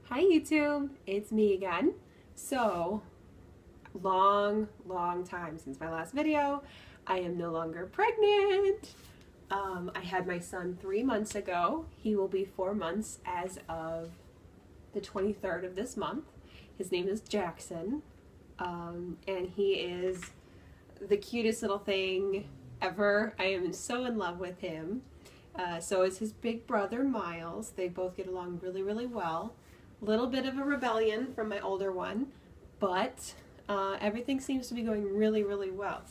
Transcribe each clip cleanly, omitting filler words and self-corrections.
Hi YouTube, it's me again. So, long time since my last video. I am no longer pregnant. I had my son 3 months ago. He will be 4 months as of the 23rd of this month. His name is Jaxon, and he is the cutest little thing ever. I am so in love with him. So is his big brother Miles. They both get along really well. Little bit of a rebellion from my older one, but everything seems to be going really well.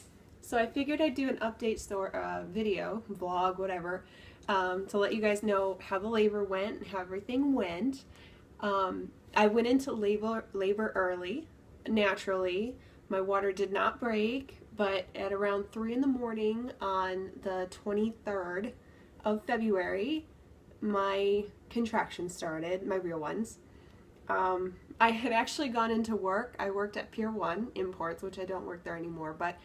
So I figured I'd do an update video, vlog, whatever, to let you guys know how the labor went and how everything went. I went into labor early, naturally. My water did not break, but at around 3 in the morning on the 23rd of February, my contractions started, my real ones. I had actually gone into work. I worked at Pier 1 Imports, which I don't work there anymore, but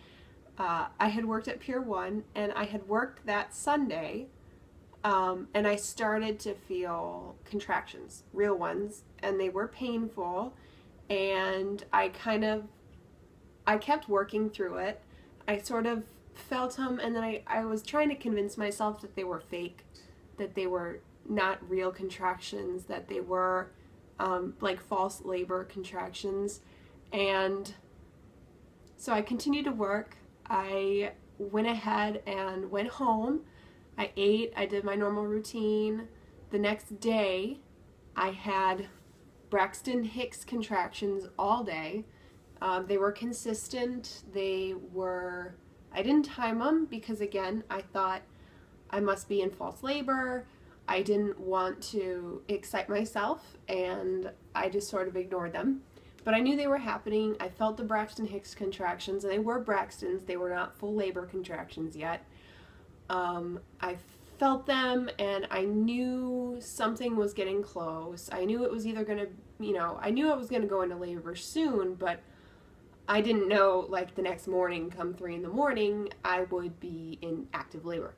I had worked at Pier 1 and I had worked that Sunday, and I started to feel contractions, real ones, and they were painful, and I kept working through it. I sort of felt them, and then I was trying to convince myself that they were fake, that they were not real contractions, that they were like false labor contractions. And so I continued to work. I went ahead and went home. I ate, I did my normal routine. The next day I had Braxton Hicks contractions all day. They were consistent. I didn't time them because, again, I thought I must be in false labor. I didn't want to excite myself, and I just sort of ignored them. But I knew they were happening. I felt the Braxton Hicks contractions, and they were Braxtons. They were not full labor contractions yet. I felt them, and I knew something was getting close. I knew it was either going to, I knew I was going to go into labor soon, but I didn't know, like, the next morning, come 3 in the morning, I would be in active labor.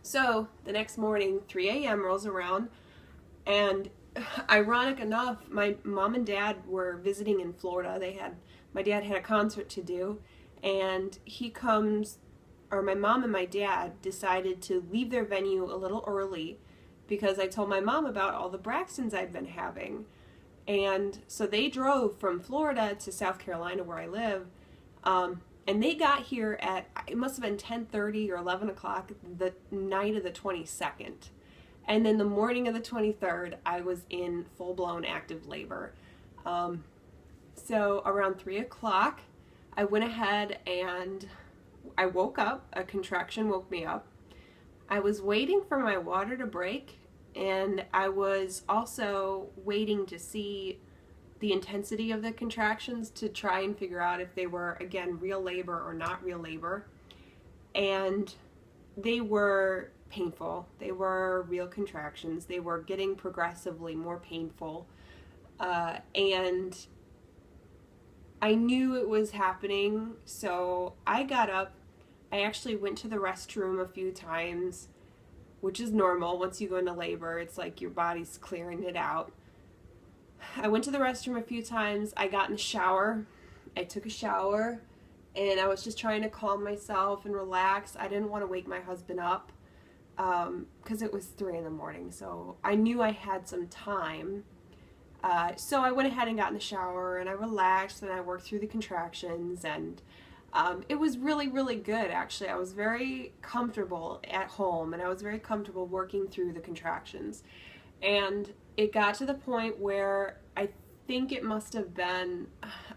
So the next morning, 3 a.m. rolls around, and ironic enough, my mom and dad were visiting in Florida. My dad had a concert to do, and my mom and my dad decided to leave their venue a little early because I told my mom about all the Braxtons I'd been having. And so they drove from Florida to South Carolina, where I live, and they got here at, it must have been 10:30 or 11 o'clock the night of the 22nd. And then the morning of the 23rd, I was in full-blown active labor. So around 3 o'clock, I went ahead and I woke up. A contraction woke me up. I was waiting for my water to break, and I was also waiting to see the intensity of the contractions to try and figure out if they were, again, real labor or not real labor. And they were painful. They were real contractions. They were getting progressively more painful. And I knew it was happening, so I got up. I actually went to the restroom a few times, which is normal. Once you go into labor, it's like your body's clearing it out. I went to the restroom a few times. I got in the shower. I took a shower, and I was just trying to calm myself and relax. I didn't want to wake my husband up because it was 3 in the morning, so I knew I had some time. So I went ahead and got in the shower, and I relaxed, and I worked through the contractions, and it was really good, actually. I was very comfortable at home, and I was very comfortable working through the contractions. And it got to the point where I think it must have been,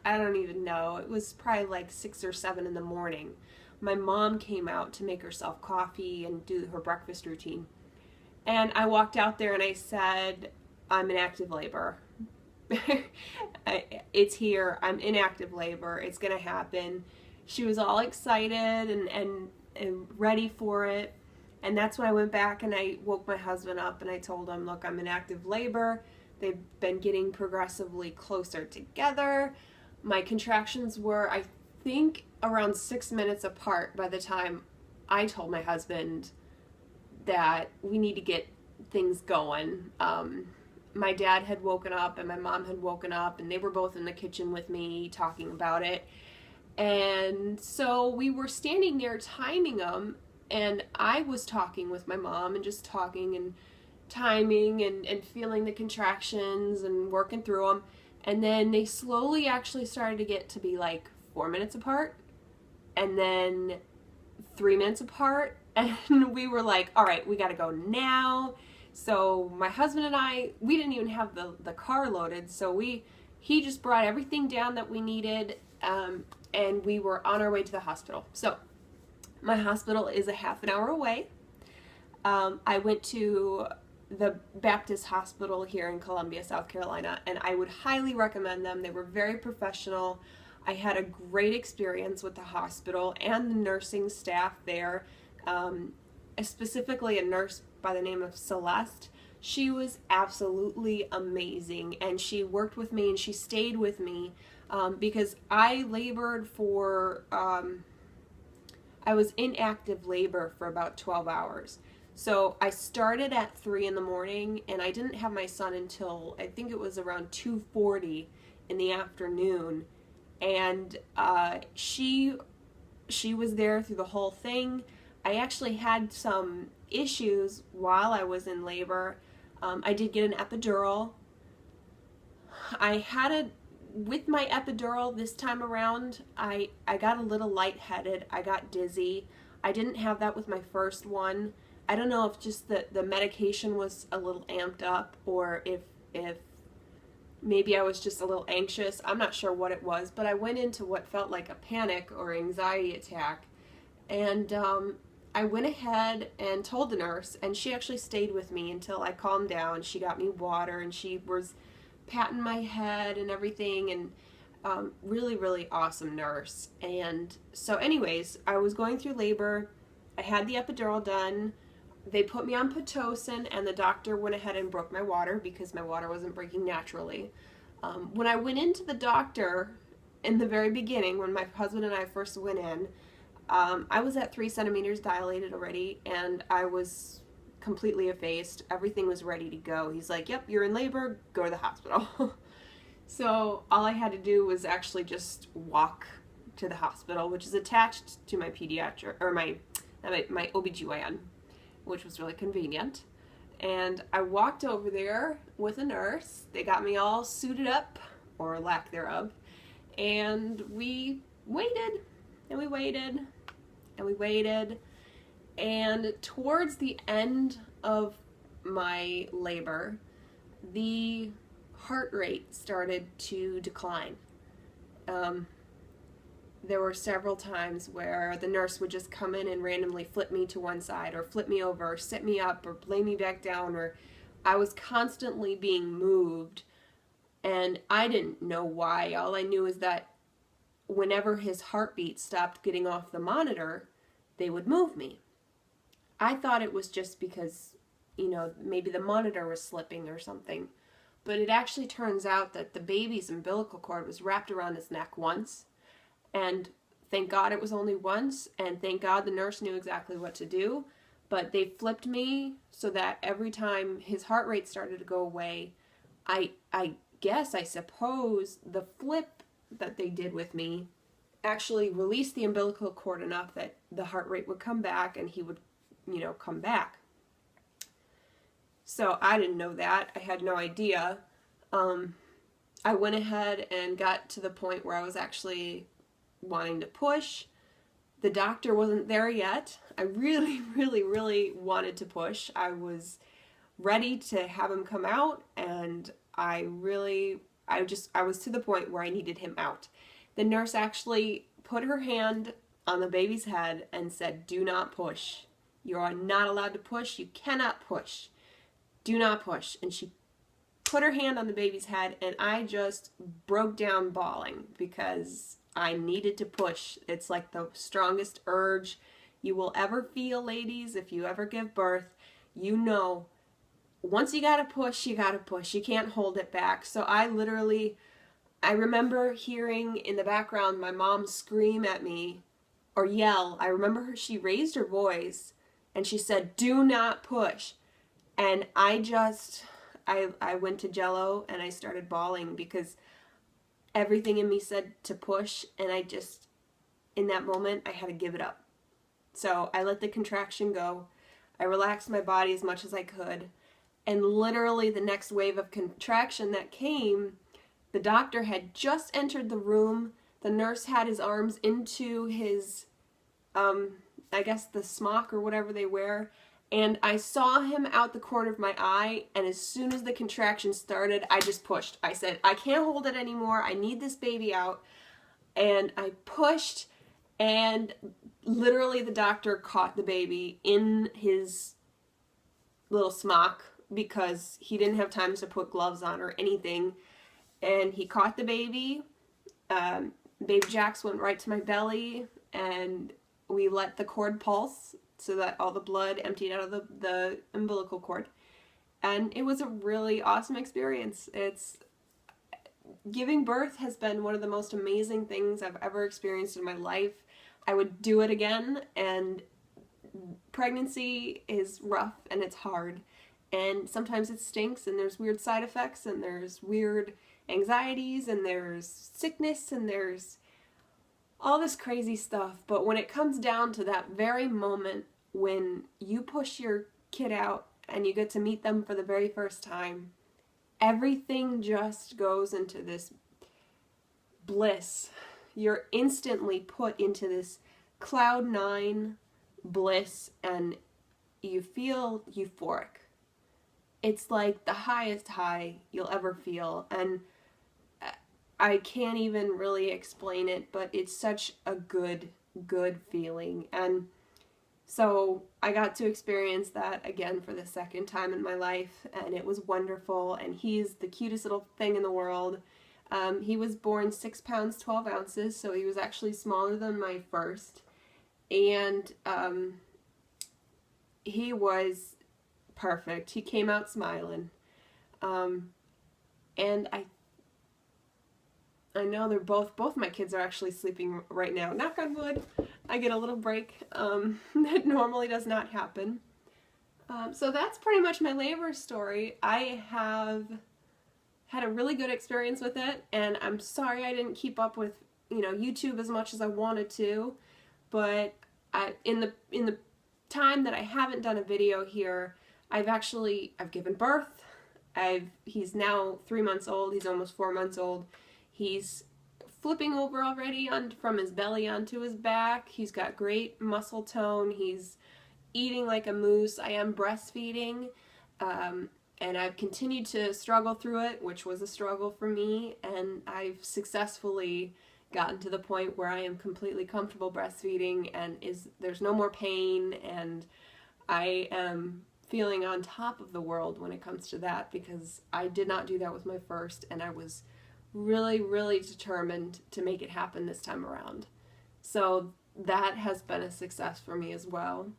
I don't even know, it was probably like 6 or 7 in the morning. My mom came out to make herself coffee and do her breakfast routine. And I walked out there and I said, I'm in active labor. It's here. I'm in active labor. It's going to happen. She was all excited and ready for it. And that's when I went back and I woke my husband up and I told him, look, I'm in active labor. They've been getting progressively closer together. My contractions were, I think, around 6 minutes apart by the time I told my husband that we need to get things going. my dad had woken up and my mom had woken up, and they were both in the kitchen with me talking about it. And so we were standing there timing them, and I was talking with my mom and just talking and timing and feeling the contractions and working through them. And then they slowly actually started to get to be like 4 minutes apart, and then 3 minutes apart. And we were like, all right, we got to go now. So my husband and I, we didn't even have the car loaded. So he just brought everything down that we needed. And we were on our way to the hospital. So my hospital is a half an hour away. I went to the Baptist Hospital here in Columbia, South Carolina, and I would highly recommend them. They were very professional. I had a great experience with the hospital and the nursing staff there, specifically a nurse by the name of Celeste. She was absolutely amazing, and she worked with me and she stayed with me because I labored for, I was in active labor for about 12 hours. So I started at 3 in the morning, and I didn't have my son until I think it was around 2:40 in the afternoon. And she was there through the whole thing. I actually had some issues while I was in labor. I did get an epidural. With my epidural this time around, I got a little lightheaded. I got dizzy. I didn't have that with my first one. I don't know if just the medication was a little amped up, or if maybe I was just a little anxious. I'm not sure what it was, but I went into what felt like a panic or anxiety attack. And I went ahead and told the nurse, and she actually stayed with me until I calmed down. She got me water, and she was patting my head and everything, and really, really awesome nurse. And so anyways, I was going through labor. I had the epidural done. They put me on Pitocin, and the doctor went ahead and broke my water because my water wasn't breaking naturally. When I went into the doctor in the very beginning, when my husband and I first went in, I was at 3 centimeters dilated already, and I was completely effaced. Everything was ready to go. He's like, yep, you're in labor, go to the hospital. So all I had to do was actually just walk to the hospital, which is attached to my pediatric, or my OBGYN, which was really convenient. And I walked over there with a nurse. They got me all suited up, or lack thereof, and we waited, and we waited, and we waited. And towards the end of my labor, the heart rate started to decline. There were several times where the nurse would just come in and randomly flip me to one side, or flip me over, or sit me up, or lay me back down, or I was constantly being moved, and I didn't know why. All I knew is that whenever his heartbeat stopped getting off the monitor, they would move me. I thought it was just because, maybe the monitor was slipping or something, but it actually turns out that the baby's umbilical cord was wrapped around his neck once. And thank God it was only once, and thank God the nurse knew exactly what to do. But they flipped me so that every time his heart rate started to go away, I suppose the flip that they did with me actually released the umbilical cord enough that the heart rate would come back and he would, come back. So I didn't know that. I had no idea. I went ahead and got to the point where I was actually wanting to push. The doctor wasn't there yet. I really, really, really wanted to push. I was ready to have him come out, and I was to the point where I needed him out. The nurse actually put her hand on the baby's head and said, "Do not push. You are not allowed to push. You cannot push. Do not push." And she put her hand on the baby's head, and I just broke down bawling because I needed to push. It's like the strongest urge you will ever feel, ladies. If you ever give birth, once you gotta push, you gotta push. You can't hold it back. So I remember hearing in the background my mom scream at me or yell. I remember she raised her voice and she said, "Do not push." And I I went to Jello and I started bawling because everything in me said to push, and I just, in that moment, I had to give it up. So I let the contraction go. I relaxed my body as much as I could. And literally the next wave of contraction that came, the doctor had just entered the room. The nurse had his arms into his, I guess the smock or whatever they wear. And I saw him out the corner of my eye, and as soon as the contraction started, I just pushed. I said, I can't hold it anymore. I need this baby out. And I pushed, and literally the doctor caught the baby in his little smock because he didn't have time to put gloves on or anything. And he caught the baby. Baby Jax went right to my belly, and we let the cord pulse so that all the blood emptied out of the umbilical cord. And it was a really awesome experience. Giving birth has been one of the most amazing things I've ever experienced in my life. I would do it again, and pregnancy is rough and it's hard. And sometimes it stinks, and there's weird side effects, and there's weird anxieties, and there's sickness, and there's all this crazy stuff. But when it comes down to that very moment when you push your kid out and you get to meet them for the very first time, everything just goes into this bliss. You're instantly put into this cloud nine bliss, and you feel euphoric. It's like the highest high you'll ever feel, and I can't even really explain it, but it's such a good feeling. And so I got to experience that again for the second time in my life, and it was wonderful. And he's the cutest little thing in the world. He was born 6 pounds 12 ounces, so he was actually smaller than my first. And he was perfect. He came out smiling. And I know they're both my kids are actually sleeping right now. Knock on wood. I get a little break. That normally does not happen. So that's pretty much my labor story. I have had a really good experience with it, and I'm sorry I didn't keep up with, YouTube as much as I wanted to, but in the time that I haven't done a video here, I've given birth. He's now 3 months old. He's almost 4 months old. He's flipping over already from his belly onto his back. He's got great muscle tone. He's eating like a moose. I am breastfeeding, and I've continued to struggle through it, which was a struggle for me, and I've successfully gotten to the point where I am completely comfortable breastfeeding, and there's no more pain, and I am feeling on top of the world when it comes to that, because I did not do that with my first, and I was really, really determined to make it happen this time around. So that has been a success for me as well.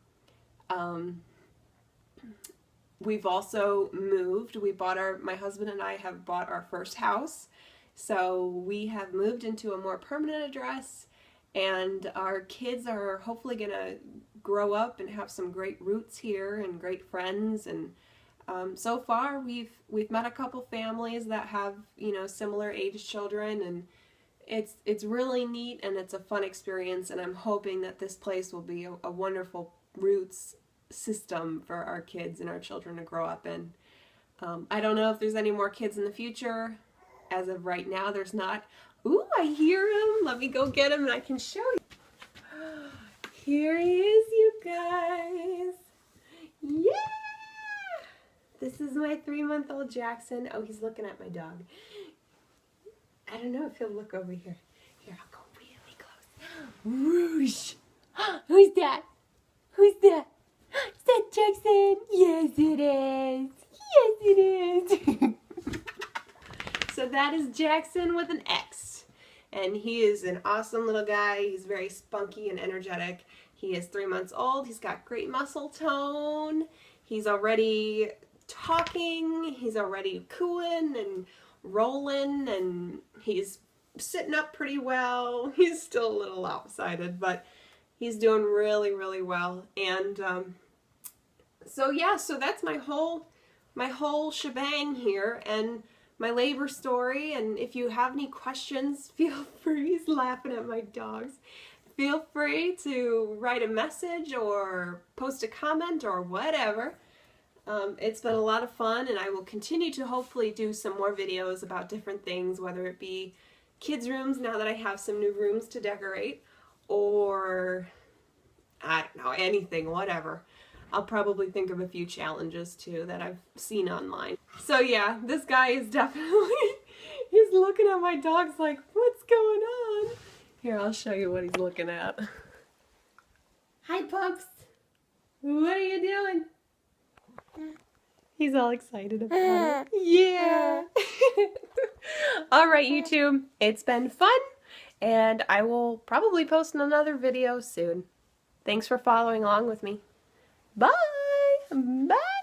We've also moved. My husband and I have bought our first house. So we have moved into a more permanent address, and our kids are hopefully going to grow up and have some great roots here and great friends. And so far we've met a couple families that have, similar age children, and it's really neat, and it's a fun experience, and I'm hoping that this place will be a wonderful roots system for our kids and our children to grow up in. I don't know if there's any more kids in the future. As of right now, there's not. Ooh, I hear him. Let me go get him and I can show you. Here he is, you guys. Yeah! This is my 3-month-old Jaxon. Oh, he's looking at my dog. I don't know if he'll look over here. Here, I'll go really close. Whoosh! Who's that? Who's that? Is that Jaxon? Yes, it is. Yes, it is. So that is Jaxon with an X. And he is an awesome little guy. He's very spunky and energetic. He is 3 months old. He's got great muscle tone. He's already talking. He's already cooing and rolling, and he's sitting up pretty well. He's still a little lopsided, but he's doing really, really well. And so yeah, so that's my whole my whole shebang here and my labor story. And if you have any questions, feel free. He's laughing at my dogs. Feel free to write a message or post a comment or whatever. It's been a lot of fun, and I will continue to hopefully do some more videos about different things, whether it be kids' rooms now that I have some new rooms to decorate, or I don't know, anything, whatever. I'll probably think of a few challenges too that I've seen online. So yeah, this guy is definitely, he's looking at my dogs like, what's going on? Here, I'll show you what he's looking at. Hi, pups. What are you doing? He's all excited about it. Yeah. All right, YouTube. It's been fun, and I will probably post another video soon. Thanks for following along with me. Bye. Bye.